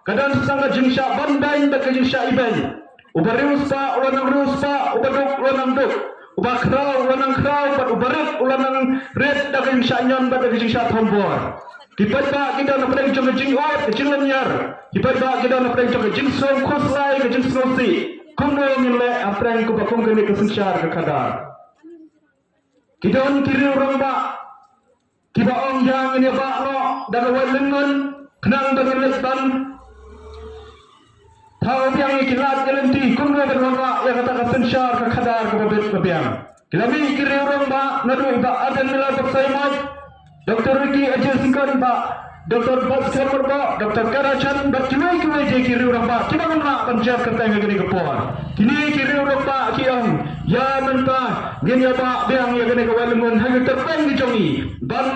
Kadang sanga jingsha bandain bak jingsha iban. Ubarius pa ulanang rius pa ubaduk ulanang duk. Ubakrau ulanang krau bat ubarat ulanang red dak jingsha nyon bat jingsha thombor. Kipat ba kita na pedang jong jingot jinglanyar. Kipat ba kita na pedang jong jingsong khoslai ke jingsnosi. Kumno nile aprang ko bakong kene kesensyar ke kadar. Kidon kiri orang ba kiba ong yang ini ba no dan awal lengan kenang dengan lesban tahu yang ikilat kelenti kumno dan orang yang kata kesensyar ke kadar ke babet babiang. Kilami kiri orang ba nadu ba adan mila bersaimai Dr. Ricky Ajay Singkari ba Dr. Bas Khamar ba Dr. Karachan ba kiwai je kiri orang ba kita mana panjat kata yang gini kepor kini kiri orang ba kiang ya mentah gini apa biang ya gini kawalengun hanya terpeng di jongi ban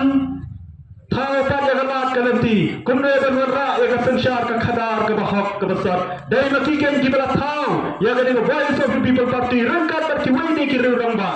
tahu tak ya kamat kalanti kumne ban warra ya kasensyar ka khadar ka bahak ka basar dai makiken kibala tahu ya gini voice of the people party rangkat berkiwai ni kiri orang ba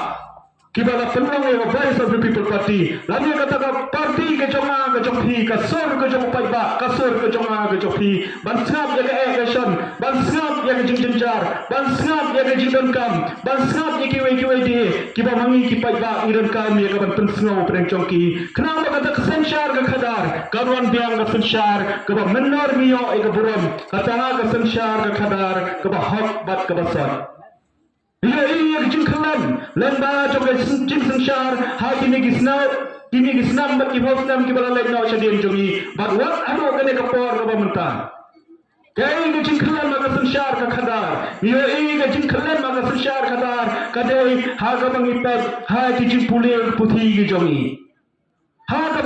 kibala peluang ya voice of the people party lalu kata parti ke jonga ke jonghi ka sur ke jong paiba ka sur ke jonga ke jonghi ban snap ya ke action ban snap ya ke jinjar ban snap ya ke jindon kam ban snap ya ke wei di kiba mangi ki paiba iran kam ya ke ban pensngau preng jongki kenapa kata kesensyar ke khadar karuan biang ke sensyar ke ba menor mio ke buron kata ke sensyar ke khadar ke ba hak bat ke basar iya jingkhalan lamba joga jing sensyar ha kini gisnam bat ki hosnam ki bala leno shadien jongi bat wat ado kene kapor ka bamantan kai ke jingkhalan maka sensyar ka khadar iya jingkhalan maka sensyar khadar kadai ha ga mangipet ha ki jingpule puthi ki jongi ha ka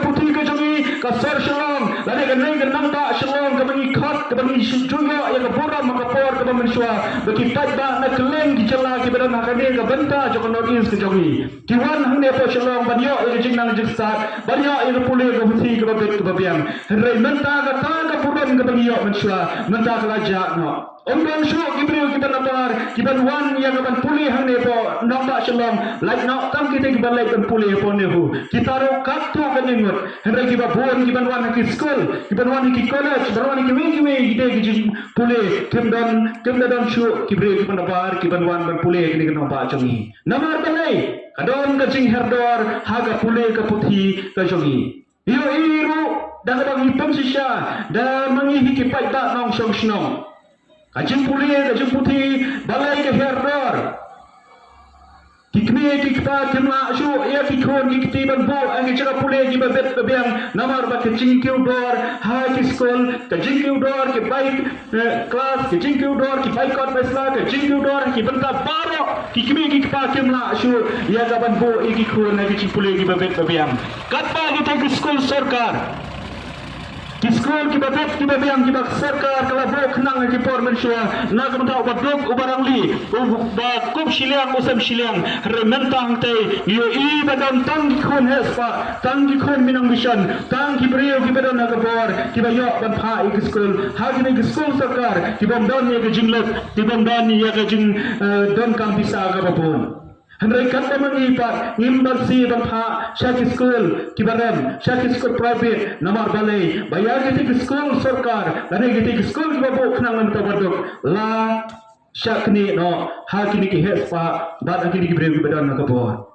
puthi ke jongi ka sar shalom lane ka nai ka namba shalom ka bangi khat ka bangi shujo ya ka bora maka por ka bamanswa baki tajba na kleng ki chala ki bana ka ne ka banta jok notice ke jongi ki wan hne po shalom banyo e jingnang jiksat banyo e pule ka puthi ka babet ka babiang rei menta ka ta ka puram ka bangi yo manswa menta ka raja no Omdon shu kibriu kiban apar kiban wan yang kiban pulih hang ne po namba shalom like no tam kita kiban like kiban pulih po ne hu kita ro katu kan ningut hendai kiban buan kiban wan ki school kiban wan ki college barwan ki we ide ki pulih kimdan shu kibriu kiban apar kiban wan ban pulih ni kan ba jongi namar balai adon ka jing herdor haga pulih ka puthi ka jongi iyo iru dan bang ipam sisya dan mangihi ki pai ta nong song snong kacing pulih, kacing putih, balai ke herdor. Kikni kikpa kimla shu ya kikon kikti ban bo angi cara pulih ki babet babiang namar ba kacing kiudor ha ki school kacing kiudor ki baik kelas kacing kiudor ki baik kot besla kacing kiudor ki benta baro kikni kikpa kimla shu ya ga ban bo iki kon angi kacing pulih ki babet babiang katpa ki school sarkar ki school ki babet ki babiang ki bak sarkar kala bo khnang ki por mensua na ka mata ubadok ubarangli ba kup shiliang musam shiliang rementang te yo i badam tang ki khon hespa tang ki khon minang mission tang ki brio ki badon na ka por ki ba yo ban pha ki school ha ki school sarkar ki bam don ye ki jinglot ki bam don ye ki jing don kam bisa ka babon Hendai kata mengi pat ngimbar si bangha syaki school kibaran syaki school private namar balai bayar kita school sarkar dan kita school kibabu kenang mentabaduk la syakni no hakini ki hespa bad akini ki brevi badan na kapor